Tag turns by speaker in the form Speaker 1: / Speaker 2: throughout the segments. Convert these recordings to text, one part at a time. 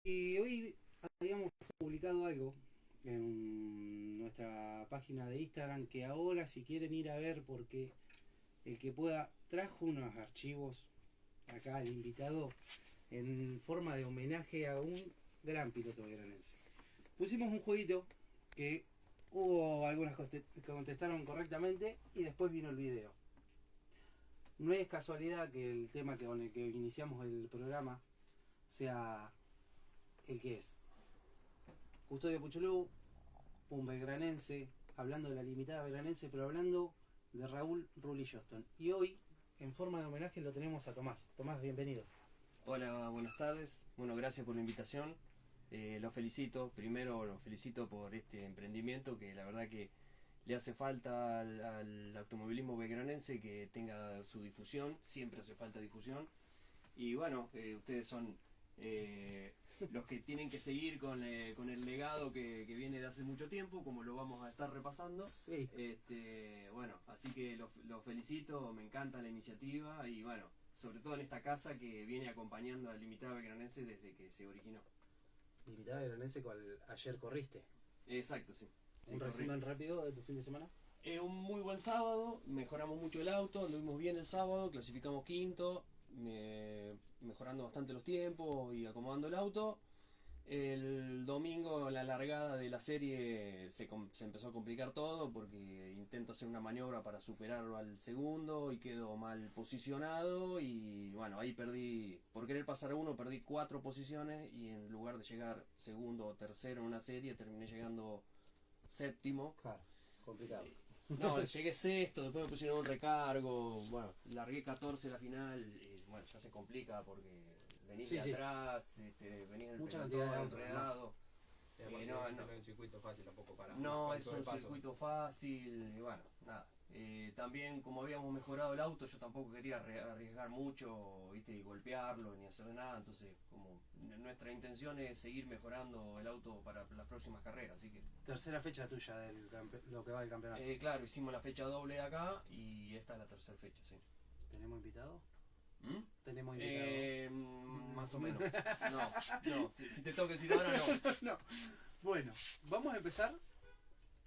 Speaker 1: Y hoy habíamos publicado algo en nuestra página de Instagram que ahora si quieren ir a ver porque el que pueda trajo unos archivos acá el invitado en forma de homenaje a un gran piloto veranense. Pusimos un jueguito que hubo algunas que contestaron correctamente y después vino el video. No es casualidad que el tema con el que iniciamos el programa sea el que es. Custodio Puchulú, un belgranense, hablando de la limitada belgranense, pero hablando de Raúl Rulli Johnston. Y hoy, en forma de homenaje, lo tenemos a Tomás. Tomás, bienvenido.
Speaker 2: Hola, buenas tardes. Bueno, gracias por la invitación. Lo felicito. Primero lo felicito por este emprendimiento que la verdad que le hace falta al automovilismo belgranense que tenga su difusión. Siempre hace falta difusión. Y bueno, ustedes son los que tienen que seguir con el legado que viene de hace mucho tiempo, como lo vamos a estar repasando.
Speaker 1: Sí.
Speaker 2: Bueno, así que los felicito, me encanta la iniciativa y bueno, sobre todo en esta casa que viene acompañando al Limitada Belgranense desde que se originó.
Speaker 1: Limitada belgranense, cual ayer corriste.
Speaker 2: Exacto, sí.
Speaker 1: Un resumen rápido de tu fin de semana.
Speaker 2: Un muy buen sábado, mejoramos mucho el auto, anduvimos bien el sábado, clasificamos quinto, mejorando bastante los tiempos y acomodando el auto. El domingo la largada de la serie se empezó a complicar todo porque intento hacer una maniobra para superarlo al segundo y quedo mal posicionado y bueno, ahí perdí, por querer pasar a uno perdí 4 posiciones y en lugar de llegar segundo o tercero en una serie terminé llegando séptimo.
Speaker 1: Claro, complicado.
Speaker 2: No, llegué sexto, después me pusieron un recargo, bueno, largué 14 la final y bueno, ya se complica porque venís
Speaker 1: Sí,
Speaker 2: de
Speaker 1: sí.
Speaker 2: atrás, venís del
Speaker 1: Mucha
Speaker 2: pelotón
Speaker 1: cantidad de autos,
Speaker 2: enredado.
Speaker 3: No es un circuito fácil tampoco para
Speaker 2: No,
Speaker 3: para
Speaker 2: es
Speaker 3: todo el
Speaker 2: un
Speaker 3: paso.
Speaker 2: circuito fácil y bueno, nada. También como habíamos mejorado el auto, yo tampoco quería arriesgar mucho, ¿viste? Y golpearlo ni hacer nada, entonces como nuestra intención es seguir mejorando el auto para las próximas carreras, así que
Speaker 1: Tercera fecha tuya de lo que va del campeonato.
Speaker 2: claro, hicimos la fecha doble acá y esta es la tercera fecha, sí.
Speaker 1: ¿Tenemos invitado?
Speaker 2: ¿Mm?
Speaker 1: Tenemos invitado.
Speaker 2: Más o menos. No, si te tengo que decir ahora no.
Speaker 1: No. Bueno, vamos a empezar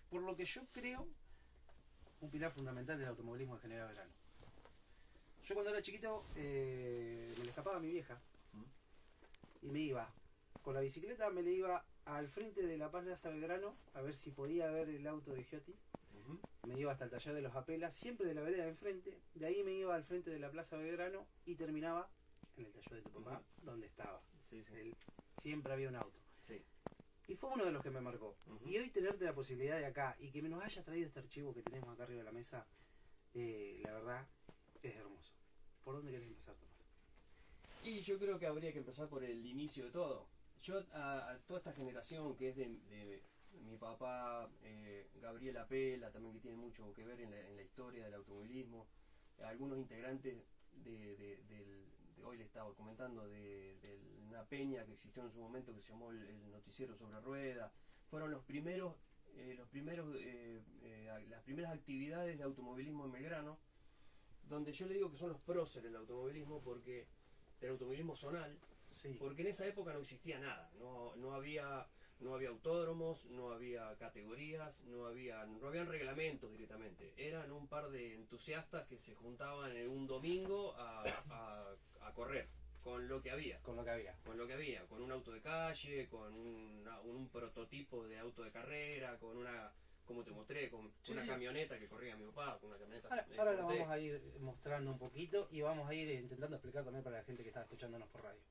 Speaker 1: por lo que yo creo un pilar fundamental del automovilismo de General Belgrano. Yo cuando era chiquito me le escapaba a mi vieja y me iba con la bicicleta, me le iba al frente de la Plaza Belgrano a ver si podía ver el auto de Giotti. Me iba hasta el taller de los Apelas, siempre de la vereda de enfrente. De ahí me iba al frente de la Plaza Belgrano y terminaba en el taller de tu papá, donde estaba.
Speaker 2: Sí, sí.
Speaker 1: Siempre había un auto.
Speaker 2: Sí.
Speaker 1: Y fue uno de los que me marcó. Y hoy tenerte la posibilidad de acá y que me nos hayas traído este archivo que tenemos acá arriba de la mesa, la verdad es hermoso. ¿Por dónde querés empezar, Tomás?
Speaker 2: Y yo creo que habría que empezar por el inicio de todo. Yo a toda esta generación que es de mi papá, Gabriel Apela, también que tiene mucho que ver en la historia del automovilismo, algunos integrantes hoy le estaba comentando, de una peña que existió en su momento que se llamó el Noticiero sobre Rueda, fueron las primeras actividades de automovilismo en Belgrano, donde yo le digo que son los próceres del automovilismo, porque del automovilismo zonal,
Speaker 1: Sí.
Speaker 2: porque en esa época no existía nada, no había autódromos, no había categorías, no habían reglamentos directamente. Eran un par de entusiastas que se juntaban en un domingo a correr con lo que había.
Speaker 1: Con lo que había.
Speaker 2: Con un auto de calle, con un prototipo de auto de carrera, con una, como te mostré, con una camioneta que corría mi papá, con una camioneta.
Speaker 1: Ahora lo vamos a ir mostrando un poquito y vamos a ir intentando explicar también para la gente que está escuchándonos por radio.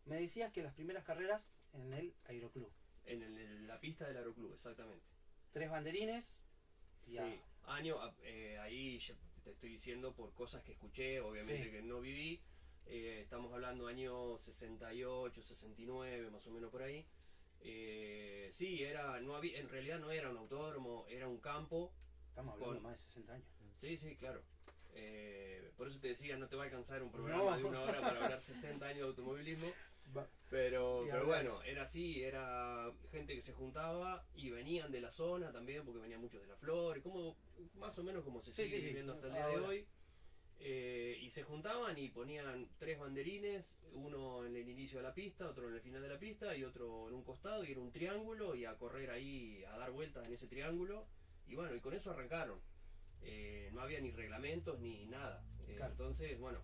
Speaker 1: Me decías que las primeras carreras en el Aeroclub.
Speaker 2: En la pista del Aeroclub, exactamente.
Speaker 1: 3 banderines. Ya.
Speaker 2: Sí, ahí ya te estoy diciendo por cosas que escuché, obviamente que no viví. Estamos hablando año 68, 69, más o menos por ahí. Sí, en realidad no era un autódromo, era un campo.
Speaker 1: Estamos hablando de más de 60 años.
Speaker 2: Sí, claro. Por eso te decía, no te va a alcanzar un programa de 1 hora para hablar 60 años de automovilismo. Pero bueno, era así, era gente que se juntaba y venían de la zona también, porque venían muchos de la Flor, como más o menos como se sigue viviendo hasta el día de hoy. Y se juntaban y ponían 3 banderines, uno en el inicio de la pista, otro en el final de la pista y otro en un costado, y era un triángulo, y a correr ahí, a dar vueltas en ese triángulo, y bueno, y con eso arrancaron. No había ni reglamentos ni nada.
Speaker 1: Claro.
Speaker 2: Entonces, bueno,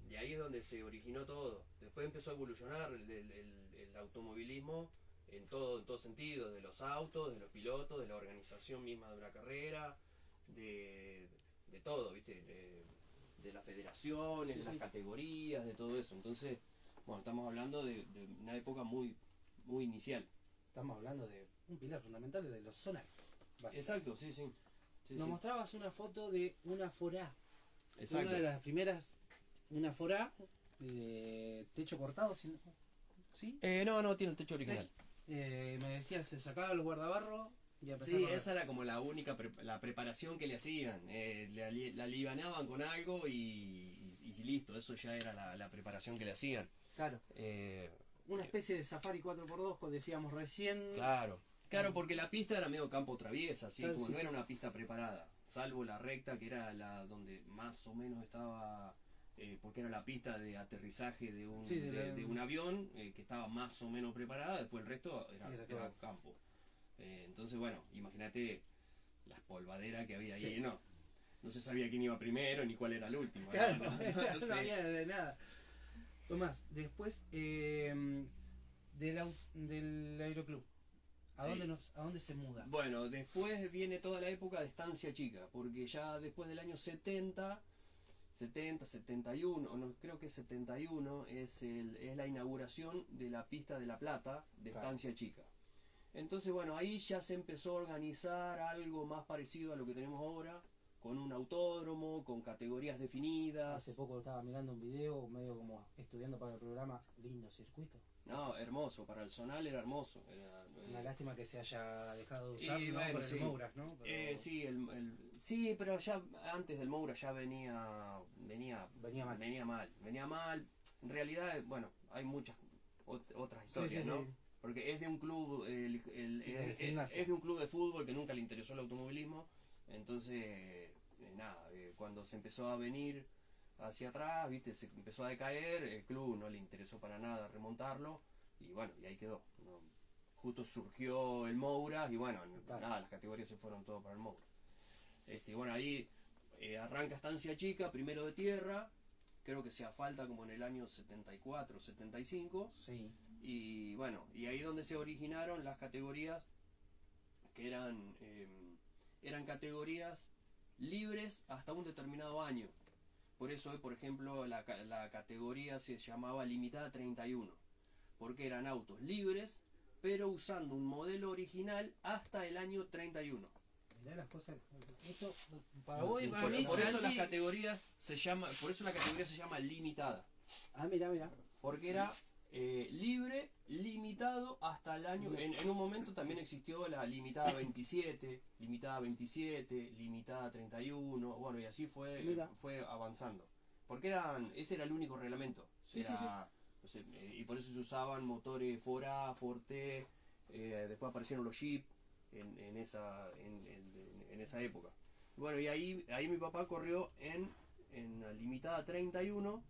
Speaker 2: y ahí es donde se originó todo. Después empezó a evolucionar el automovilismo en todo sentido, de los autos, de los pilotos, de la organización misma de una carrera, de todo, ¿viste? De las federaciones, de las categorías, de todo eso. Entonces, bueno, estamos hablando de una época muy inicial.
Speaker 1: Estamos hablando de un pilar fundamental de los Sonac.
Speaker 2: Exacto, sí.
Speaker 1: Nos mostrabas una foto de una Forá.
Speaker 2: Exacto.
Speaker 1: Una de las primeras, una Forá de techo cortado, ¿sí?
Speaker 2: No, tiene el techo original.
Speaker 1: Me decías, se sacaba los guardabarros y empezaba
Speaker 2: Sí,
Speaker 1: a correr.
Speaker 2: esa era como la única la preparación que le hacían. La libanaban con algo y listo, eso ya era la preparación que le hacían.
Speaker 1: Claro. Una especie de Safari 4x2, como decíamos recién.
Speaker 2: Claro, porque la pista era medio campo traviesa, ¿sí?
Speaker 1: Claro,
Speaker 2: Como
Speaker 1: sí,
Speaker 2: no
Speaker 1: sí.
Speaker 2: era una pista preparada, salvo la recta, que era la donde más o menos estaba, porque era la pista de aterrizaje de un avión, que estaba más o menos preparada. Después el resto era campo. Entonces, bueno, imagínate las polvaderas que había ahí. No se sabía quién iba primero ni cuál era el último.
Speaker 1: Claro,
Speaker 2: No
Speaker 1: no había nada. Tomás, después del aeroclub, ¿a dónde se muda?
Speaker 2: Bueno, después viene toda la época de estancia chica, porque ya después del año 70, 71, o no, creo que 71 es la inauguración de la pista de La Plata de estancia chica. Entonces, bueno, ahí ya se empezó a organizar algo más parecido a lo que tenemos ahora, con un autódromo, con categorías definidas.
Speaker 1: Hace poco estaba mirando un video, medio como estudiando para el programa, lindo circuito.
Speaker 2: No, hermoso, para el zonal era hermoso.
Speaker 1: Una lástima que se haya dejado de usar,
Speaker 2: bueno,
Speaker 1: por el Mouras, ¿no? Pero...
Speaker 2: sí, pero ya antes del Moura ya venía mal. En realidad, bueno, hay muchas otras historias, ¿no?
Speaker 1: Sí.
Speaker 2: Porque es de un club, es de un club de fútbol que nunca le interesó el automovilismo. Entonces, cuando se empezó a venir hacia atrás, viste, se empezó a decaer, el club no le interesó para nada remontarlo, y bueno, y ahí quedó, ¿no? Justo surgió el Moura, y bueno, las categorías se fueron todo para el Moura. Bueno, ahí arranca estancia chica, primero de tierra, creo que se asfalta como en el año 74, 75.
Speaker 1: Sí.
Speaker 2: Y bueno, y ahí donde se originaron las categorías que eran categorías libres hasta un determinado año. Por eso hoy, por ejemplo, la categoría se llamaba Limitada 31, porque eran autos libres, pero usando un modelo original hasta el año 31.
Speaker 1: Mirá las cosas. Esto, para vos y para mí.
Speaker 2: Por eso la categoría se llama limitada.
Speaker 1: Ah, mira.
Speaker 2: Porque era libre, limitado hasta el año. En un momento también existió la limitada 27, limitada 31, bueno, y así fue avanzando. Porque ese era el único reglamento.
Speaker 1: Sí.
Speaker 2: No sé, y por eso se usaban motores Forá, Forte, después aparecieron los Jeep en esa época. Bueno, y ahí mi papá corrió en la limitada 31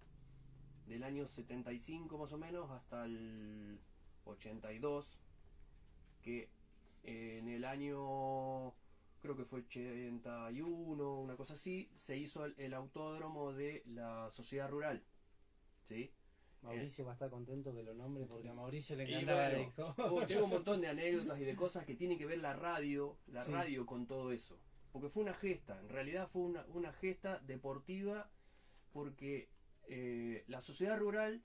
Speaker 2: del año 75 más o menos hasta el 82, que en el año, creo que fue 81, una cosa así, se hizo el autódromo de la Sociedad Rural, ¿sí?
Speaker 1: Mauricio va a estar contento que lo nombre porque a Mauricio le encantaba el disco.
Speaker 2: Tengo un montón de anécdotas y de cosas que tienen que ver la radio con todo eso. Porque fue una gesta, en realidad fue una gesta deportiva, porque la Sociedad Rural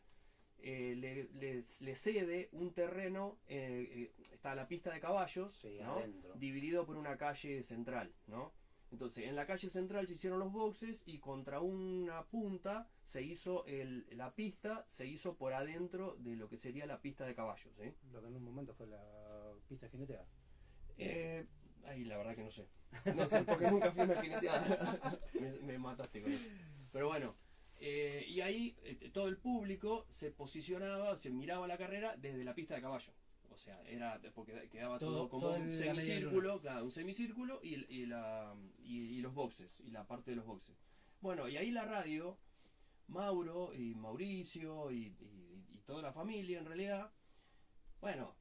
Speaker 2: le cede un terreno, está la pista de caballos, ¿no? Dividido por una calle central, ¿no? Entonces, en la calle central se hicieron los boxes y contra una punta se hizo la pista, se hizo por adentro de lo que sería la pista de caballos, ¿eh?
Speaker 1: Lo que en un momento fue la pista jineteada.
Speaker 2: La verdad que no sé. No sé, porque nunca fui a una jineteada. me mataste con eso. Pero bueno, y ahí todo el público se posicionaba, se miraba la carrera desde la pista de caballo. O sea, era porque quedaba todo como un semicírculo, claro, un semicírculo y los boxes, y la parte de los boxes. Bueno, y ahí la radio, Mauro y Mauricio y toda la familia en realidad, bueno,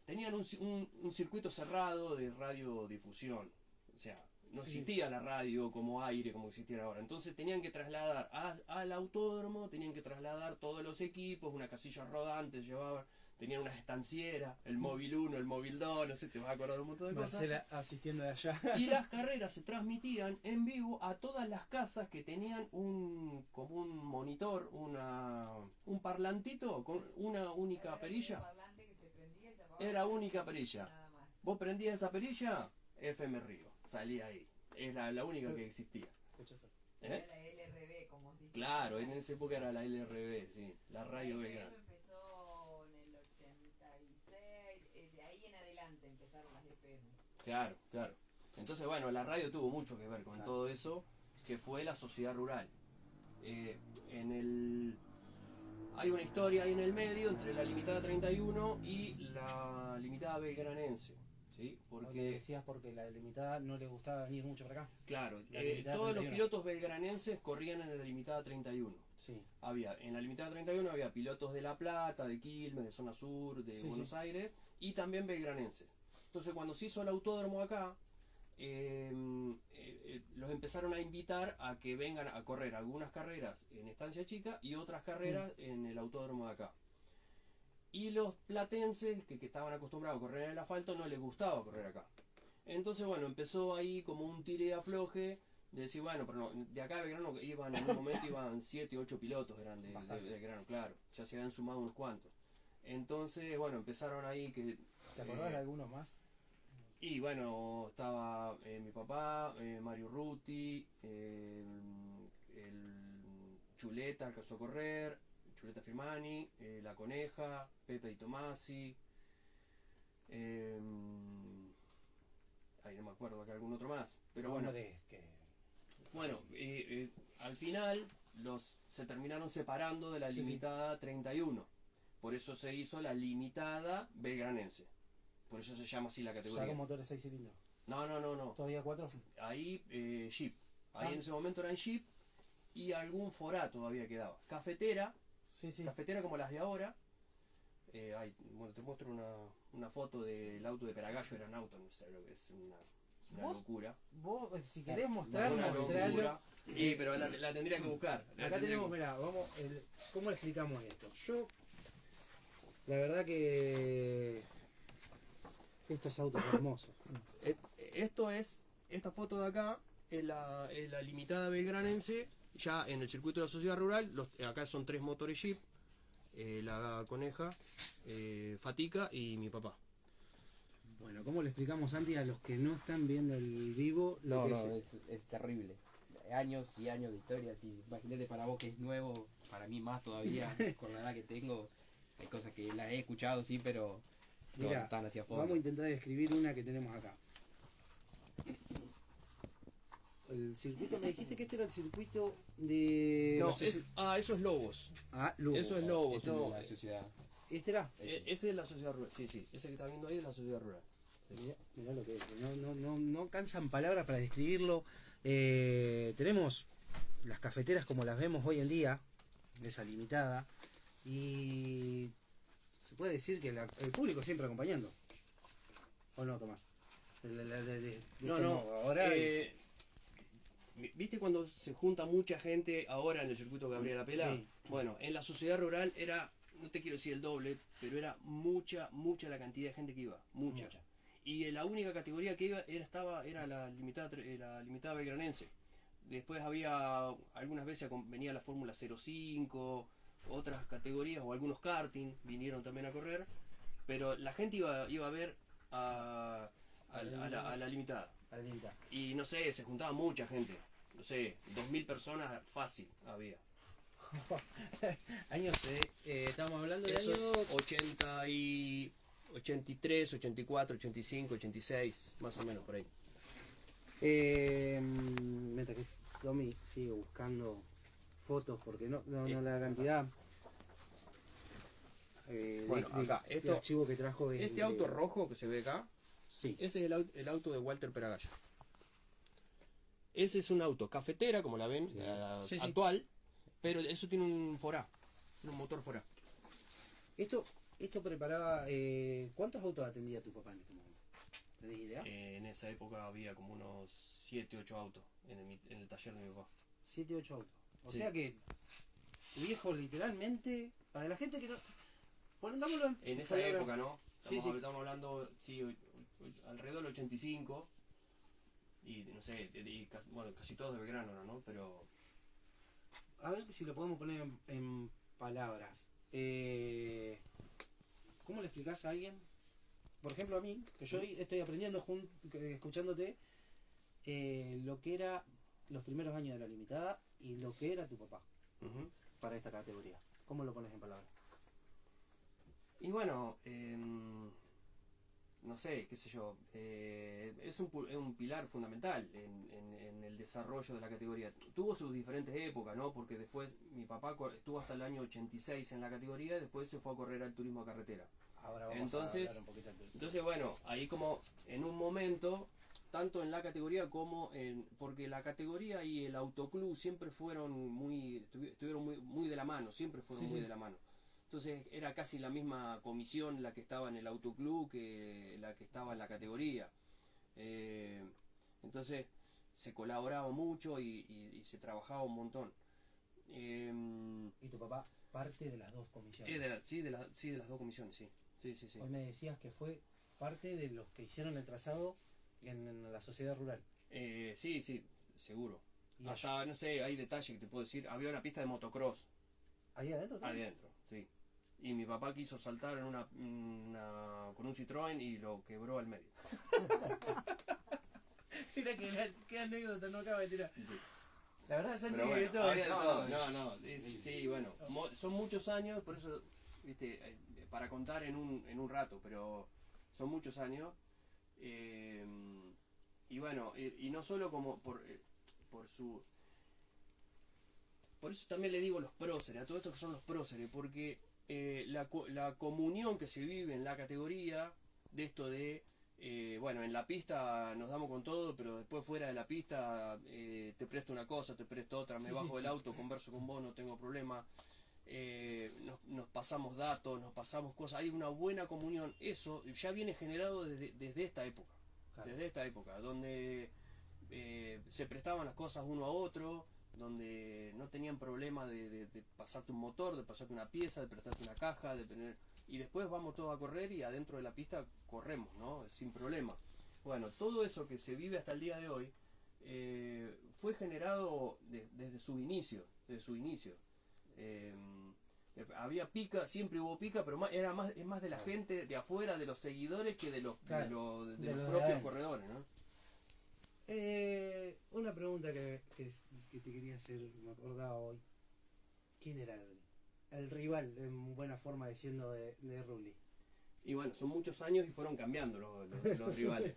Speaker 2: tenían un circuito cerrado de radiodifusión. O sea, no existía la radio como aire como existiera ahora. Entonces tenían que trasladar al autódromo, tenían que trasladar todos los equipos, una casilla rodante llevaban, tenían unas estancieras, el móvil 1, el móvil 2, no sé, te vas a acordar un montón de
Speaker 1: Marcela
Speaker 2: cosas.
Speaker 1: asistiendo de allá.
Speaker 2: Y las carreras se transmitían en vivo a todas las casas que tenían como un monitor, un parlantito con una única perilla. Era única perilla. Vos prendías esa perilla, FM Río, salía ahí. Es la única que existía.
Speaker 4: Era la LRB, como dice.
Speaker 2: Claro, en esa época era la LRB, sí, la radio Belgrano.
Speaker 4: Empezó en el 86, de ahí en adelante empezaron las FM.
Speaker 2: Claro, claro. Entonces, bueno, la radio tuvo mucho que ver con todo eso, que fue la sociedad rural. Hay una historia ahí en el medio entre la limitada 31 y la limitada belgranense, ¿sí?
Speaker 1: Porque decías porque la limitada no le gustaba venir mucho para acá.
Speaker 2: Claro,
Speaker 1: todos
Speaker 2: todos los pilotos belgranenses corrían en la limitada 31.
Speaker 1: Sí.
Speaker 2: En la limitada 31 había pilotos de La Plata, de Quilmes, de zona sur, de Buenos Aires y también belgranenses. Entonces cuando se hizo el autódromo acá, los empezaron a invitar a que vengan a correr algunas carreras en Estancia Chica y otras carreras en el autódromo de acá. Y los platenses que estaban acostumbrados a correr en el asfalto no les gustaba correr acá. Entonces bueno, empezó ahí como un tire y afloje de decir, bueno, pero no, de acá de Belgrano iban en un momento iban 7, 8 pilotos eran de Belgrano, claro, ya se habían sumado unos cuantos. Entonces bueno, empezaron ahí que...
Speaker 1: ¿Te acordás de alguno más?
Speaker 2: Y bueno, estaba mi papá, Mario Ruti, el Chuleta alcanzó a correr, Chuleta Firmani, La Coneja, Pepe Di Tomasi, ahí no me acuerdo acá algún otro más, pero bueno. Bueno, al final se terminaron separando de la limitada 31, por eso se hizo la limitada belgranense. Por eso se llama así la categoría.
Speaker 1: ¿Ya con motores 6 cilindros?
Speaker 2: No.
Speaker 1: ¿Todavía 4?
Speaker 2: Ahí Jeep. Ahí en ese momento eran Jeep y algún Forá todavía quedaba. Cafetera. Cafetera como las de ahora. Bueno, te muestro una foto del auto de Peragallo. Era un auto, no sé, es una locura.
Speaker 1: Vos, si querés mostrarlo.
Speaker 2: Pero la tendría que buscar.
Speaker 1: Acá tenemos, mirá, ¿cómo le explicamos esto? Yo, la verdad que... Estos autos hermosos.
Speaker 2: Esta foto de acá es la limitada belgranense, ya en el circuito de la sociedad rural. Acá son 3 motores Jeep, La Coneja, Fatica y mi papá.
Speaker 1: Bueno, ¿cómo le explicamos, Santi, a los que no están viendo el vivo?
Speaker 3: Es terrible. Años y años de historia. Imagínate para vos que es nuevo, para mí más todavía, con la edad que tengo. Hay cosas que las he escuchado, sí, pero...
Speaker 1: Mirá,
Speaker 3: están hacia fondo.
Speaker 1: vamos a intentar describir una que tenemos acá. El circuito, me dijiste que este era el circuito de...
Speaker 2: eso es Lobos.
Speaker 1: Lobos.
Speaker 2: Eso es Lobos,
Speaker 3: Esto
Speaker 2: no.
Speaker 3: es la sociedad.
Speaker 1: ¿Este era?
Speaker 2: Ese es la sociedad rural, sí. Ese que está viendo ahí es la sociedad rural. Sí.
Speaker 1: Mirá lo que es, no cansan palabras para describirlo. Tenemos las cafeteras como las vemos hoy en día, esa limitada, y... Se puede decir que el público siempre acompañando. ¿O no, Tomás?
Speaker 2: No.
Speaker 1: Ahora
Speaker 2: ¿Viste cuando se junta mucha gente ahora en el circuito Gabriela Apela?
Speaker 1: Sí.
Speaker 2: Bueno, en la sociedad rural era, no te quiero decir el doble, pero era mucha la cantidad de gente que iba. Mucha. Y la única categoría que iba era la limitada belgranense. Después había, algunas veces venía la Fórmula 05, otras categorías o algunos karting vinieron también a correr, pero la gente iba a ver a la limitada. Y no sé, se juntaba mucha gente, no sé, 2000 personas fácil había.
Speaker 1: Años, estamos hablando de
Speaker 2: Eso,
Speaker 1: años
Speaker 2: 83, 84, 85, 86, más o menos por ahí.
Speaker 1: Mientras que Tommy sigue buscando fotos porque no la cantidad.
Speaker 2: Bueno, acá,
Speaker 1: el archivo que trajo
Speaker 2: este auto rojo que se ve acá,
Speaker 1: sí.
Speaker 2: ese es el auto de Walter Peragallo. Ese es un auto cafetera, como la ven,
Speaker 1: Sí, sí.
Speaker 2: actual, pero eso tiene un Forá, tiene un motor Forá.
Speaker 1: Esto preparaba... ¿Cuántos autos atendía tu papá en este momento? ¿Tenés idea?
Speaker 2: En esa época había como unos 7, 8 autos en el taller de mi papá.
Speaker 1: 7, 8 autos. O
Speaker 2: Sí.
Speaker 1: sea que tu viejo literalmente, para la gente que no... Pongámoslo
Speaker 2: En esa
Speaker 1: palabras-
Speaker 2: época, ¿no?
Speaker 1: Sí, sí.
Speaker 2: Estamos hablando, sí, alrededor del 85. Y no sé, bueno, casi todos de Belgrano ahora, ¿no? Pero
Speaker 1: A ver si lo podemos poner en palabras. ¿Cómo le explicás a alguien? Por ejemplo, a mí, que yo estoy aprendiendo escuchándote, lo que era los primeros años de la limitada y lo que era tu papá
Speaker 2: ujú.
Speaker 1: para esta categoría. ¿Cómo lo pones en palabras?
Speaker 2: Y bueno, no sé, qué sé yo, es un pilar fundamental en el desarrollo de la categoría. Tuvo sus diferentes épocas, ¿no? Porque después mi papá estuvo hasta el año 86 en la categoría y después se fue a correr al turismo a carretera.
Speaker 1: Ahora vamos
Speaker 2: Entonces-
Speaker 1: a hablar un poquito del...
Speaker 2: Entonces, bueno, ahí como en un momento, tanto en la categoría como porque la categoría y el autoclub siempre fueron estuvieron muy de la mano, siempre fueron
Speaker 1: Sí,
Speaker 2: muy
Speaker 1: sí.
Speaker 2: de la mano. Entonces era casi la misma comisión la que estaba en el autoclub que la que estaba en la categoría. Entonces se colaboraba mucho y se trabajaba un montón.
Speaker 1: Y tu papá parte de las dos comisiones.
Speaker 2: Sí, de las dos comisiones, sí. Sí.
Speaker 1: Hoy me decías que fue parte de los que hicieron el trazado en la sociedad rural.
Speaker 2: Sí, seguro.
Speaker 1: Y
Speaker 2: Hasta, no sé, hay detalles que te puedo decir. Había una pista de motocross
Speaker 1: ahí adentro también.
Speaker 2: adentro, sí. Y mi papá quiso saltar en con un Citroën y lo quebró al medio.
Speaker 1: Mira qué anécdota no acaba de tirar. La verdad, Santi,
Speaker 2: Pero
Speaker 1: que
Speaker 2: bueno,
Speaker 1: de todo
Speaker 2: había de
Speaker 1: eso.
Speaker 2: todo. No. Sí, bueno. Son muchos años, por eso, viste, para contar en un rato, pero son muchos años. Y bueno, y no solo como por su... Por eso también le digo los próceres, a todo esto que son los próceres, porque la comunión que se vive en la categoría, de esto de, bueno, en la pista nos damos con todo, pero después fuera de la pista te presto una cosa, te presto otra, me
Speaker 1: Sí,
Speaker 2: bajo
Speaker 1: sí.
Speaker 2: del auto, converso con vos, no tengo problema. Nos pasamos datos, nos pasamos cosas, hay una buena comunión. Eso ya viene generado desde esta época,
Speaker 1: Claro.
Speaker 2: desde esta época, donde se prestaban las cosas uno a otro, donde no tenían problema de pasarte un motor, de pasarte una pieza, de prestarte una caja, y después vamos todos a correr y adentro de la pista corremos, ¿no? Sin problema. Bueno, todo eso que se vive hasta el día de hoy fue generado desde su inicio, había pica, siempre hubo pica, pero es más de la gente de afuera, de los seguidores, que de los,
Speaker 1: Claro,
Speaker 2: de
Speaker 1: de
Speaker 2: los
Speaker 1: los de
Speaker 2: propios
Speaker 1: adentro.
Speaker 2: corredores, ¿no?
Speaker 1: Una pregunta que te quería hacer, me acordaba hoy. ¿Quién era el rival, en buena forma diciendo, de Rulli?
Speaker 2: Y bueno, son muchos años y fueron cambiando los rivales.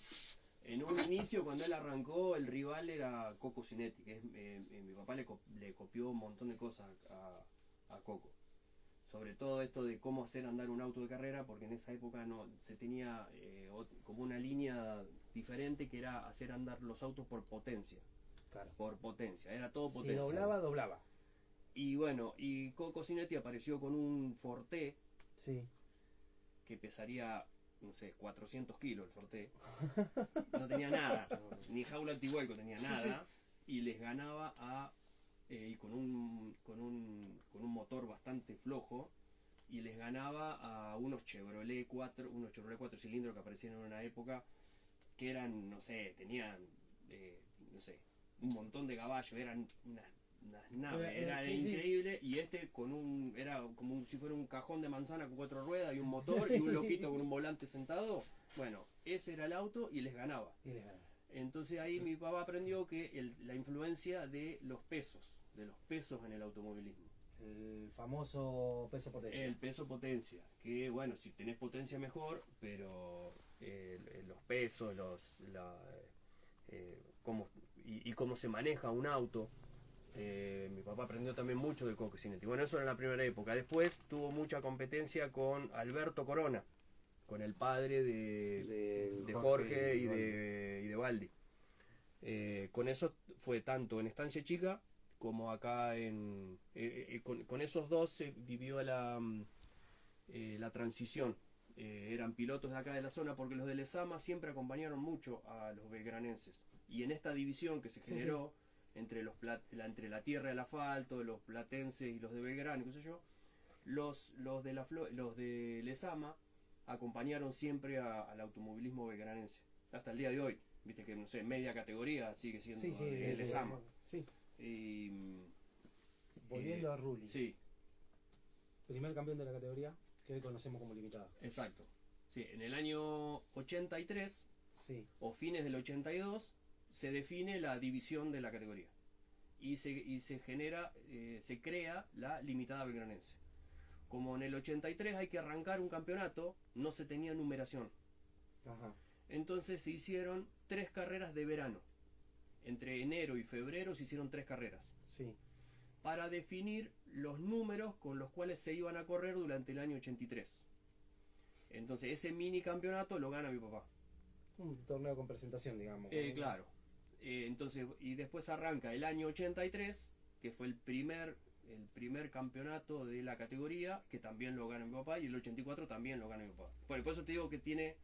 Speaker 2: En un inicio, cuando él arrancó, el rival era Coco Cinetti, que mi papá le copió un montón de cosas a Coco. Sobre todo esto de cómo hacer andar un auto de carrera, porque en esa época no se tenía como una línea diferente, que era hacer andar los autos por potencia.
Speaker 1: Claro.
Speaker 2: Por potencia, era todo
Speaker 1: Si
Speaker 2: potencia.
Speaker 1: doblaba.
Speaker 2: Y bueno, y Coco Cinetti apareció con un Forte
Speaker 1: Sí.
Speaker 2: que pesaría, no sé, 400 kilos el Forte. No tenía nada, ni jaula antihuelco tenía nada. Y les ganaba y con un motor bastante flojo, y les ganaba a unos Chevrolet 4 cilindros que aparecían en una época, que eran, no sé, tenían, no sé, un montón de caballos, eran unas naves, era
Speaker 1: Sí.
Speaker 2: increíble. Y era como si fuera un cajón de manzana con 4 ruedas y un motor y un loquito con un volante sentado. Bueno, ese era el auto y les ganaba.
Speaker 1: Y les ganó.
Speaker 2: Entonces ahí mi papá aprendió que la influencia de los pesos en el automovilismo.
Speaker 1: El famoso peso potencia.
Speaker 2: El peso potencia, que bueno, si tenés potencia mejor, pero los pesos, cómo se maneja un auto. Mi papá aprendió también mucho de Coco Cinetti. Bueno, eso era la primera época. Después tuvo mucha competencia con Alberto Corona, con el padre de Jorge y de Baldi. Con eso fue tanto en Estancia Chica como acá con esos dos se vivió la transición. Eran pilotos de acá de la zona porque los de Lezama siempre acompañaron mucho a los belgranenses. Y en esta división que se generó entre entre la tierra del asfalto, los platenses y los de Belgrano, qué sé yo, los de Lezama acompañaron siempre al automovilismo belgranense. Hasta el día de hoy. Viste que, no sé, media categoría sigue siendo de Lezama.
Speaker 1: Sí.
Speaker 2: Y,
Speaker 1: Volviendo a Rulli.
Speaker 2: Sí,
Speaker 1: Primer campeón de la categoría que hoy conocemos como limitada.
Speaker 2: exacto. Sí, en el año 83
Speaker 1: Sí.
Speaker 2: o fines del 82 se define la división de la categoría y se genera, se crea la limitada belgranense. Como en el 83 hay que arrancar un campeonato, no se tenía numeración.
Speaker 1: Ajá.
Speaker 2: Entonces se hicieron 3 carreras de verano. Entre enero y febrero se hicieron 3 carreras.
Speaker 1: Sí.
Speaker 2: Para definir los números con los cuales se iban a correr durante el año 83. Entonces ese mini campeonato lo gana mi papá.
Speaker 1: Un torneo con presentación, digamos.
Speaker 2: Claro. Entonces, y después arranca el año 83, que fue el primer campeonato de la categoría, que también lo gana mi papá, y el 84 también lo gana mi papá. Por eso te digo que tiene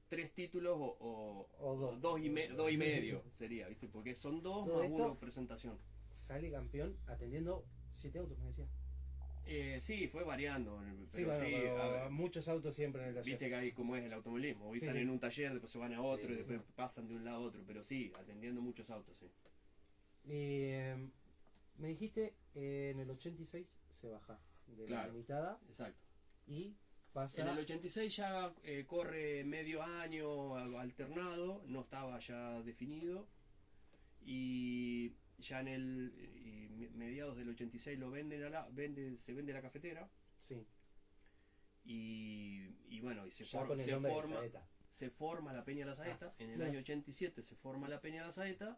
Speaker 2: 3 títulos o dos y medio sería, ¿viste? Porque son 2
Speaker 1: Todo
Speaker 2: más
Speaker 1: esto
Speaker 2: 1 presentación.
Speaker 1: Sale campeón atendiendo 7 autos, me decía.
Speaker 2: Sí, fue variando.
Speaker 1: Sí,
Speaker 2: Pero
Speaker 1: bueno,
Speaker 2: sí,
Speaker 1: pero
Speaker 2: a ver,
Speaker 1: muchos autos siempre en el taller.
Speaker 2: viste que ahí como es el automovilismo. Hoy
Speaker 1: Sí,
Speaker 2: están
Speaker 1: sí.
Speaker 2: en un taller, después se van a otro,
Speaker 3: Sí.
Speaker 2: y después pasan de un lado a otro. Pero sí, atendiendo muchos autos, sí.
Speaker 1: Me dijiste en el 86 se baja de la
Speaker 2: Claro.
Speaker 1: limitada
Speaker 2: Exacto.
Speaker 1: y pasa.
Speaker 2: En el 86 ya corre medio año alternado, no estaba ya definido. Y ya mediados del 86 lo venden se vende la cafetera.
Speaker 1: Sí,
Speaker 2: Y bueno, y
Speaker 1: ya con el nombre de Saeta.
Speaker 2: se forma la Peña La Saeta. En el
Speaker 1: no.
Speaker 2: año 87 se forma la Peña La Saeta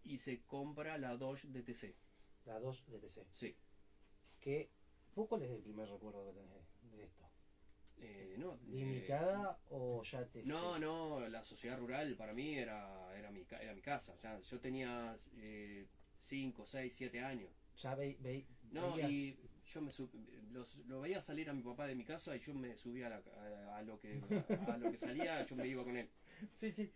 Speaker 2: y se compra la Dodge DTC.
Speaker 1: La 2 de TC.
Speaker 2: Sí.
Speaker 1: Que, ¿vos cuál es el primer recuerdo que tenés de esto?
Speaker 2: No,
Speaker 1: ¿Limitada o ya TC?
Speaker 2: no, la sociedad rural para mí era mi casa. Ya, yo tenía 5, 6, 7 años.
Speaker 1: Ya
Speaker 2: No,
Speaker 1: veías-
Speaker 2: y yo lo veía salir a mi papá de mi casa y yo me subía a lo que salía, yo me iba con él.
Speaker 1: Sí, sí.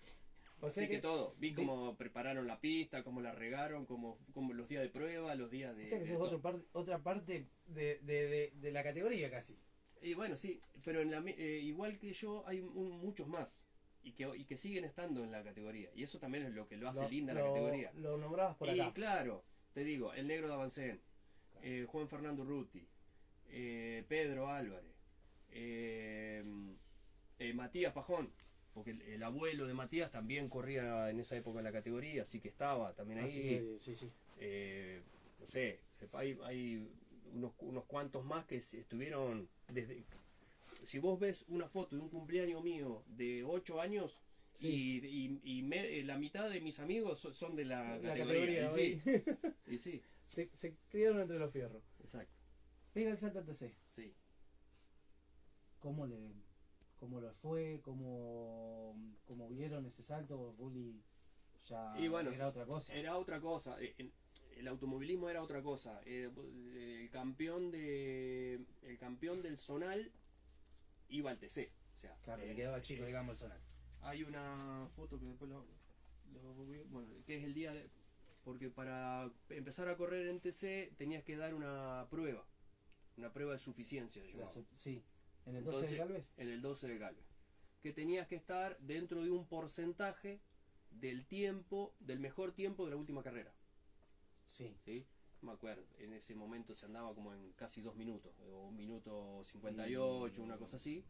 Speaker 1: O sea
Speaker 2: Así que todo, vi cómo prepararon la pista, cómo la regaron, como los días de prueba, los días de...
Speaker 1: O sea que
Speaker 2: de
Speaker 1: sos
Speaker 2: todo.
Speaker 1: otra parte de la categoría casi.
Speaker 2: Y bueno, sí, pero igual que yo hay muchos más y que siguen estando en la categoría. Y eso también es lo que lo hace linda la categoría.
Speaker 1: Lo nombrabas por
Speaker 2: Y
Speaker 1: acá.
Speaker 2: claro, te digo, el negro de Avancén, Juan Fernando Ruti, Pedro Álvarez, Matías Pajón, porque el abuelo de Matías también corría en esa época en la categoría, así que estaba también ahí.
Speaker 1: Así que, sí, sí.
Speaker 2: No sé, hay unos cuantos más que estuvieron desde... Si vos ves una foto de un cumpleaños mío de 8 años,
Speaker 1: Sí.
Speaker 2: la mitad de mis amigos son de la
Speaker 1: La
Speaker 2: categoría.
Speaker 1: categoría,
Speaker 2: Y sí,
Speaker 1: Se criaron entre los fierros.
Speaker 2: exacto.
Speaker 1: Pega el salto a TC.
Speaker 2: Sí.
Speaker 1: ¿Cómo lo fue? ¿Cómo vieron ese salto? Bully ya
Speaker 2: Y bueno,
Speaker 1: era otra cosa.
Speaker 2: Era otra cosa. El automovilismo era otra cosa. El campeón del zonal iba al TC. O sea,
Speaker 1: Claro, le quedaba chico, digamos, el zonal.
Speaker 2: hay una foto que después bueno, que es el día de... Porque para empezar a correr en TC tenías que dar una prueba de suficiencia. se llamaba.
Speaker 1: Sí, en el 12 de Galvez.
Speaker 2: En el 12 de Galvez. Que tenías que estar dentro de un porcentaje del mejor tiempo de la última carrera.
Speaker 1: Sí.
Speaker 2: ¿Sí? No me acuerdo, en ese momento se andaba como en casi 2 minutos, o 1 minuto 58, una cosa así.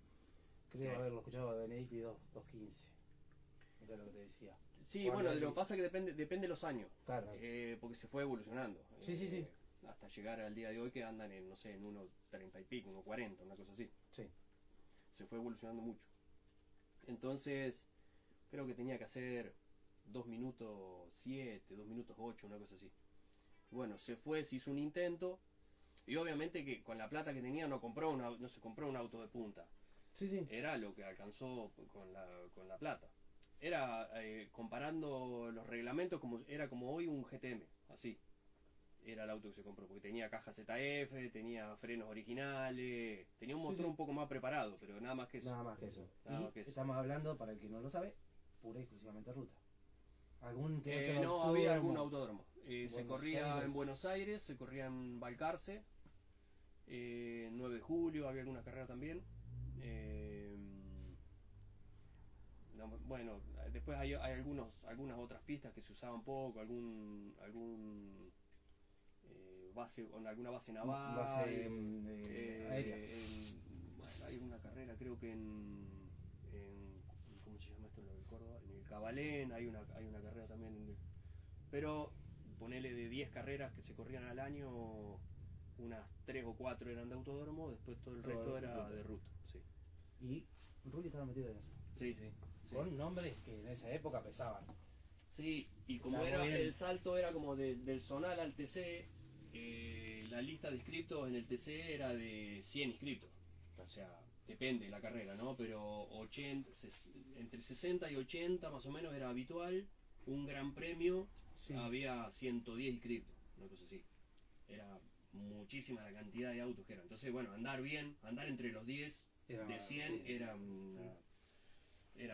Speaker 1: Creo
Speaker 2: ¿Qué?
Speaker 1: haberlo escuchado a Benedetti 2.15. Era lo que te decía.
Speaker 2: Sí,
Speaker 1: Juan
Speaker 2: bueno, lo
Speaker 1: Luis.
Speaker 2: que pasa es que depende de los años,
Speaker 1: Claro.
Speaker 2: porque se fue evolucionando.
Speaker 1: Sí, sí, sí.
Speaker 2: Hasta llegar al día de hoy que andan en, no sé, en 1.30 y pico, 1.40, una cosa así.
Speaker 1: Sí.
Speaker 2: Se fue evolucionando mucho. Entonces, creo que tenía que hacer 2 minutos 7, 2 minutos 8, una cosa así. Bueno, se hizo un intento, y obviamente que con la plata que tenía no se compró un auto de punta.
Speaker 1: Sí, sí.
Speaker 2: Era lo que alcanzó con la plata. era comparando los reglamentos, era como hoy un GTM, así. Era el auto que se compró, porque tenía caja ZF, tenía frenos originales, tenía un motor un poco más preparado, pero nada más que eso.
Speaker 5: Nada más que eso.
Speaker 2: Nada
Speaker 5: Y
Speaker 2: más que eso.
Speaker 5: estamos hablando, para el que no lo sabe, pura y exclusivamente ruta. ¿Algún
Speaker 2: No había algún autódromo. Se
Speaker 5: Buenos
Speaker 2: corría
Speaker 5: Aires.
Speaker 2: en Buenos Aires, se corría en Balcarce, 9 de julio, había algunas carreras también. Bueno, después hay algunas otras pistas que se usaban poco, alguna base naval.
Speaker 5: Base, aérea.
Speaker 2: Bueno, hay una carrera, creo que ¿cómo se llama esto? En Córdoba, en el Cabalén, hay una carrera también. Pero ponele de 10 carreras que se corrían al año, unas 3 o 4 eran de autódromo, después todo el resto era de ruta. Sí,
Speaker 5: Y Rulli estaba metido en eso.
Speaker 2: sí, sí. Sí.
Speaker 5: Con nombres que en esa época pesaban.
Speaker 2: Sí, y como
Speaker 5: Está
Speaker 2: era
Speaker 5: muy bien.
Speaker 2: el salto era como del zonal al TC, la lista de inscriptos en el TC era de 100 inscriptos. O sea, depende de la carrera, ¿no? Pero entre 60 y 80 más o menos era habitual. Un gran premio,
Speaker 5: Sí.
Speaker 2: había 110 inscriptos, una cosa así. Era muchísima la cantidad de autos que eran. Entonces, bueno, andar entre los 10 de 100 era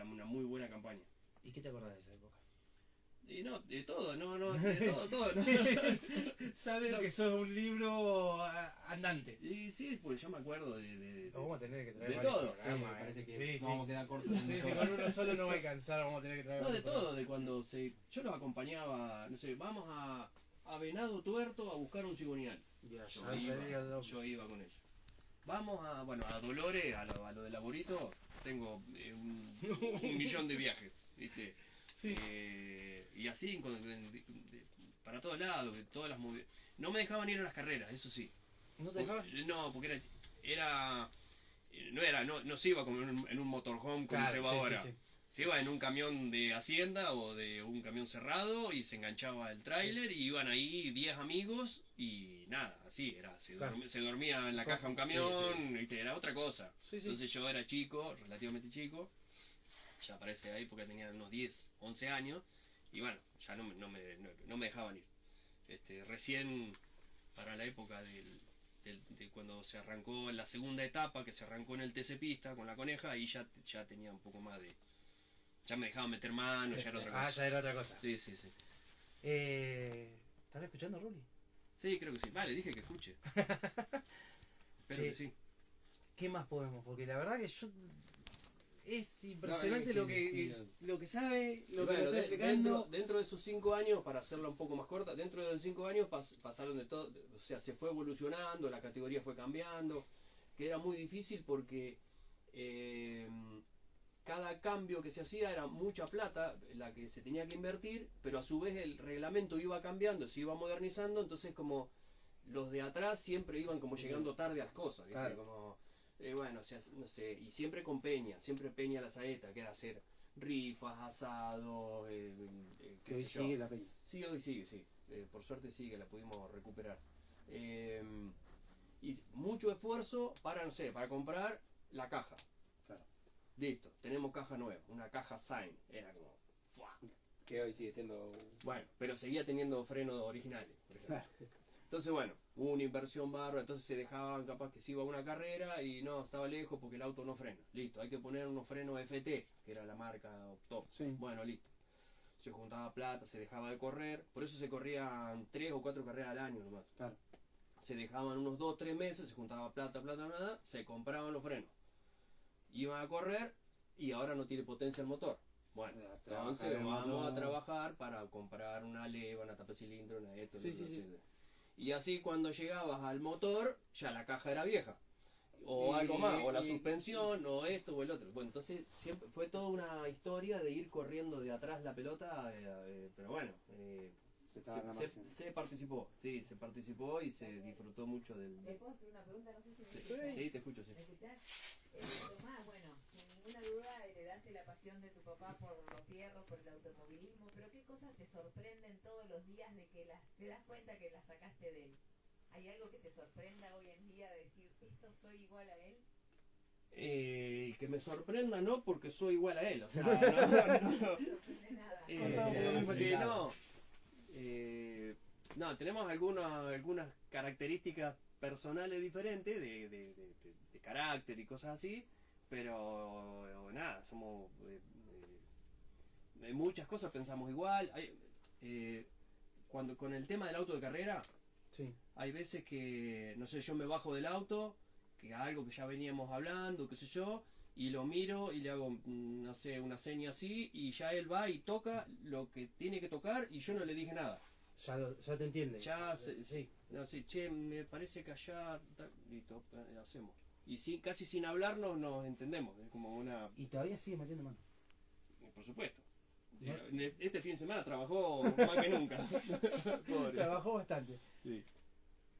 Speaker 2: una muy buena campaña.
Speaker 5: ¿Y qué te acordás de esa época?
Speaker 2: Y no, de todo, todo. ¿No?
Speaker 5: Sabes que sos un libro andante.
Speaker 2: Y sí, pues yo me acuerdo de
Speaker 5: Vamos a tener que traer
Speaker 2: de
Speaker 5: varios
Speaker 2: todo.
Speaker 3: Sí,
Speaker 5: programas,
Speaker 3: me parece que
Speaker 5: Sí,
Speaker 3: nos
Speaker 5: sí.
Speaker 3: vamos a quedar cortos.
Speaker 5: Sí, sí, con uno solo no va a alcanzar, vamos a tener que traer
Speaker 2: No, de
Speaker 5: varios
Speaker 2: todo, de cuando yo los acompañaba, no sé, vamos a Venado Tuerto a buscar un cigonial.
Speaker 5: Ya,
Speaker 2: Yo
Speaker 5: ya sabía,
Speaker 2: yo iba con ellos. Vamos a Dolores, a lo de Laborito, tengo un millón de viajes, ¿viste?
Speaker 5: Sí.
Speaker 2: Y así, para todos lados, todas las no me dejaban ir a las carreras, eso sí.
Speaker 5: ¿No te dejaban?
Speaker 2: No, porque no se iba como en un motorhome como se va
Speaker 5: sí,
Speaker 2: ahora.
Speaker 5: sí, sí.
Speaker 2: Se iba en un camión de Hacienda o de un camión cerrado y se enganchaba el tráiler y iban ahí 10 amigos y nada, así era.
Speaker 5: Claro.
Speaker 2: Se dormía en la caja un camión, ¿viste? Era otra cosa.
Speaker 5: Sí, sí.
Speaker 2: Entonces yo era chico, relativamente chico, ya para esa época tenía unos 10, 11 años y bueno, ya no me dejaban ir. Recién para la época de cuando se arrancó la segunda etapa, que se arrancó en el TC Pista con la Coneja, ahí ya tenía un poco más de... Ya me dejaban meter mano, ya era otra cosa.
Speaker 5: Ya era otra cosa.
Speaker 2: Sí, sí, sí.
Speaker 5: ¿Están escuchando, Rulli?
Speaker 2: Sí, creo que sí. Vale, dije que escuche. Espero que sí.
Speaker 5: ¿Qué más podemos? Porque la verdad que yo... Es impresionante
Speaker 3: No,
Speaker 5: lo que sabe, lo que
Speaker 2: Bueno,
Speaker 5: lo está explicando.
Speaker 2: dentro de esos 5 años, para hacerla un poco más corta, dentro de esos 5 años pasaron de todo, o sea, se fue evolucionando, la categoría fue cambiando, que era muy difícil porque cada cambio que se hacía era mucha plata la que se tenía que invertir, pero a su vez el reglamento iba cambiando, se iba modernizando, entonces como los de atrás siempre iban como llegando tarde a las cosas, ¿viste?
Speaker 5: Claro.
Speaker 2: Como, bueno, o sea, no sé, y siempre con Peña, siempre Peña la saeta, que era hacer rifas, asados,
Speaker 5: Que
Speaker 2: qué
Speaker 5: hoy
Speaker 2: sé yo.
Speaker 5: sigue la peña.
Speaker 2: Sí, hoy sigue, sí. Por suerte sigue, la pudimos recuperar. Y mucho esfuerzo para, no sé, para comprar la caja.
Speaker 5: Claro.
Speaker 2: Listo, tenemos caja nueva, una caja Sign. Era como, ¡fua!
Speaker 3: Que hoy sigue siendo...
Speaker 2: Bueno, pero seguía teniendo frenos originales, por ejemplo. Entonces, bueno, hubo una inversión bárbara, entonces se dejaban, capaz que se iba a una carrera y no, estaba lejos porque el auto no frena. Listo, hay que poner unos frenos FT, que era la marca top.
Speaker 5: Sí.
Speaker 2: Bueno, listo. Se juntaba plata, se dejaba de correr, por eso se corrían 3 o 4 carreras al año nomás.
Speaker 5: Claro.
Speaker 2: Se dejaban unos 2 o 3 meses, se juntaba plata, se compraban los frenos. Iban a correr y ahora no tiene potencia el motor. Bueno,
Speaker 5: A trabajar
Speaker 2: entonces
Speaker 5: el
Speaker 2: vamos
Speaker 5: motor.
Speaker 2: a trabajar para comprar una leva, una tapa de cilindro, una esto,
Speaker 5: Sí,
Speaker 2: lo
Speaker 5: sí,
Speaker 2: otro,
Speaker 5: sí.
Speaker 2: etcétera. Y así cuando llegabas al motor, ya la caja era vieja. O
Speaker 5: Y-
Speaker 2: algo más, o la
Speaker 5: y-
Speaker 2: suspensión, o esto o el otro. Bueno, entonces siempre fue toda una historia de ir corriendo de atrás la pelota, pero bueno,
Speaker 5: Se estaba en la máxima.
Speaker 2: se participó, sí, se participó y se disfrutó mucho del...
Speaker 4: ¿Le puedo hacer una pregunta? No sé si me
Speaker 2: Sí,
Speaker 4: escuchás.
Speaker 2: sí, te escucho, sí.
Speaker 4: ¿Me escuchás? Tomás, bueno, sin ninguna duda heredaste la pasión de tu papá por los fierros, por el automovilismo, pero ¿qué cosas te sorprenden todos los días de que te das cuenta que las sacaste de él? ¿Hay algo que te sorprenda hoy en día de decir, esto soy igual a él?
Speaker 2: Que me sorprenda no porque soy igual a él, o sea, no. Que no. No, tenemos algunas características personales diferentes de carácter y cosas así, pero nada, somos en muchas cosas pensamos igual. Cuando con el tema del auto de carrera,
Speaker 1: Sí.
Speaker 2: hay veces que, no sé, yo me bajo del auto, que algo que ya veníamos hablando, qué sé yo, y lo miro y le hago, no sé, una seña así, y ya él va y toca lo que tiene que tocar y yo no le dije nada.
Speaker 1: Ya te entiende.
Speaker 2: Sí. No sé, che, me parece que allá, listo, hacemos. Y casi sin hablarnos nos entendemos, es como una...
Speaker 1: Y todavía sigue metiendo mano.
Speaker 2: Por supuesto.
Speaker 1: No.
Speaker 2: Este fin de semana trabajó más que nunca. Pobre.
Speaker 1: Trabajó bastante.
Speaker 2: Sí.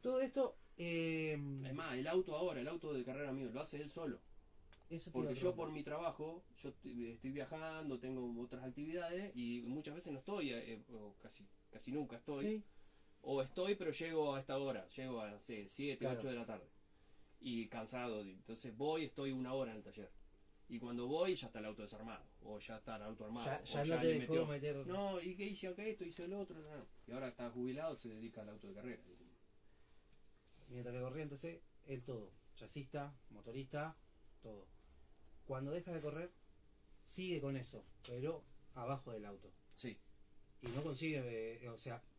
Speaker 1: Todo esto...
Speaker 2: Además, el auto de carrera mío, lo hace él solo.
Speaker 1: eso te
Speaker 2: Porque
Speaker 1: iba a
Speaker 2: yo
Speaker 1: preguntar.
Speaker 2: por mi trabajo, yo estoy viajando, tengo otras actividades y muchas veces no estoy, o casi nunca estoy.
Speaker 1: Sí,
Speaker 2: O estoy, pero llego a esta hora, llego a, no sé, 7,
Speaker 1: Claro.
Speaker 2: 8 de la tarde. Y cansado, entonces estoy una hora en el taller. Y cuando voy ya está el auto desarmado, o ya está el auto armado.
Speaker 1: ya
Speaker 2: o
Speaker 1: no te
Speaker 2: le
Speaker 1: dejó meter...
Speaker 2: No, ¿y qué hice acá esto? Hice el otro. No. Y ahora está jubilado, se dedica al auto de carrera.
Speaker 1: Mientras que corría en TC, él todo. Chasista, motorista, todo. Cuando deja de correr, sigue con eso, pero abajo del auto.
Speaker 2: Sí.
Speaker 1: Y no consigue,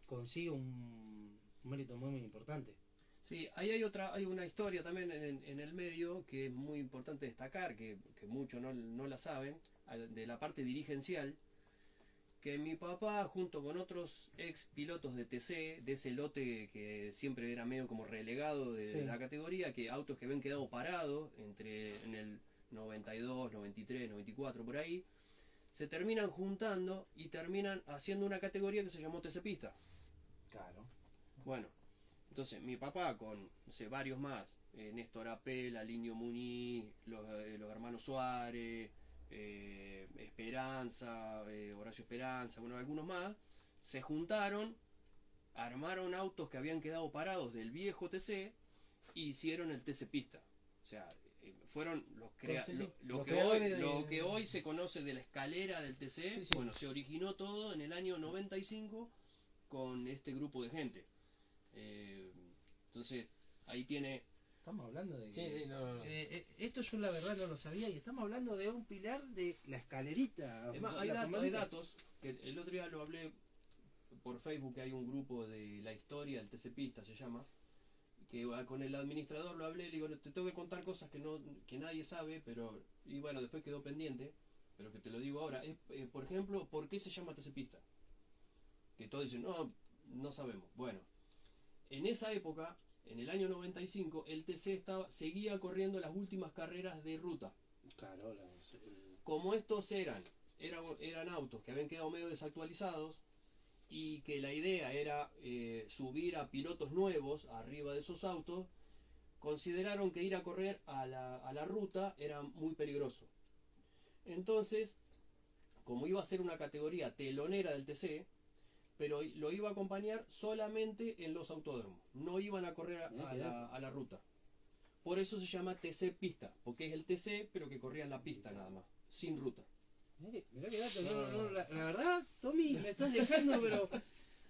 Speaker 1: consigue un mérito muy importante.
Speaker 2: Sí, ahí hay una historia también en el medio que es muy importante destacar, que muchos no la saben, de la parte dirigencial, que mi papá junto con otros ex pilotos de TC, de ese lote que siempre era medio como relegado de
Speaker 1: Sí.
Speaker 2: la categoría, que autos que habían quedado parados en el 92, 93, 94 por ahí, se terminan juntando y terminan haciendo una categoría que se llamó TC Pista.
Speaker 1: Claro.
Speaker 2: Bueno, entonces mi papá con, no sé, varios más, Néstor Apel, Alinio Muniz, los hermanos Suárez, Esperanza, Horacio Esperanza, bueno, algunos más, se juntaron, armaron autos que habían quedado parados del viejo TC e hicieron el TC Pista. O sea, fueron los
Speaker 1: Sí, sí.
Speaker 2: lo
Speaker 1: Los
Speaker 2: que
Speaker 1: creadores
Speaker 2: hoy, lo
Speaker 1: de-
Speaker 2: que hoy se conoce de la escalera del TC,
Speaker 1: Sí, sí.
Speaker 2: bueno, se originó todo en el año 95 con este grupo de gente. Entonces, ahí tiene...
Speaker 1: Estamos hablando de...
Speaker 3: Sí, sí, no.
Speaker 1: esto yo la verdad no lo sabía y estamos hablando de un pilar de la escalerita.
Speaker 2: Además, hay datos, que el otro día lo hablé por Facebook, que hay un grupo de la historia del TC Pista, se llama, que con el administrador lo hablé, le digo, te tengo que contar cosas que nadie sabe, pero, y bueno, después quedó pendiente, pero que te lo digo ahora. Por ejemplo, ¿por qué se llama TC Pista? Que todos dicen, no sabemos. Bueno, en esa época, en el año 95, el TC seguía corriendo las últimas carreras de ruta.
Speaker 1: Claro,
Speaker 2: Como estos eran autos que habían quedado medio desactualizados y que la idea era subir a pilotos nuevos arriba de esos autos, consideraron que ir a correr a la ruta era muy peligroso. Entonces, como iba a ser una categoría telonera del TC, pero lo iba a acompañar solamente en los autódromos, no iban a correr a la ruta. Por eso se llama TC Pista, porque es el TC pero que corría en la pista nada más, sin ruta.
Speaker 1: Mirá que dato, la verdad, Tommy, me estás dejando, pero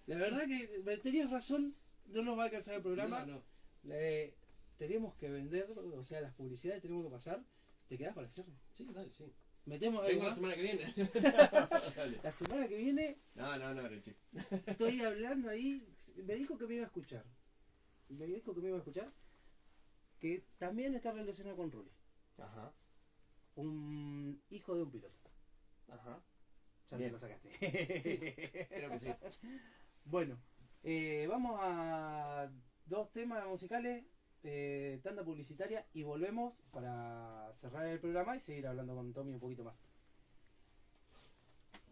Speaker 1: la verdad que tenías razón, no nos va a alcanzar el programa.
Speaker 2: No.
Speaker 1: Tenemos que vender, o sea, las publicidades tenemos que pasar. ¿Te quedás para el cierre?
Speaker 2: Sí, dale, sí.
Speaker 1: Metemos algo
Speaker 2: Vengo la
Speaker 1: más.
Speaker 2: semana que viene. Dale.
Speaker 1: La semana que viene
Speaker 2: No, era el chiste.
Speaker 1: estoy hablando ahí, me dijo que me iba a escuchar. Que también está relacionado con Rulli.
Speaker 2: Ajá,
Speaker 1: Un hijo de un piloto.
Speaker 2: ajá.
Speaker 1: Ya
Speaker 2: Bien.
Speaker 1: te lo sacaste.
Speaker 2: Creo que sí.
Speaker 1: Bueno, vamos a 2 temas musicales, tanda publicitaria y volvemos para cerrar el programa y seguir hablando con Tommy un poquito más.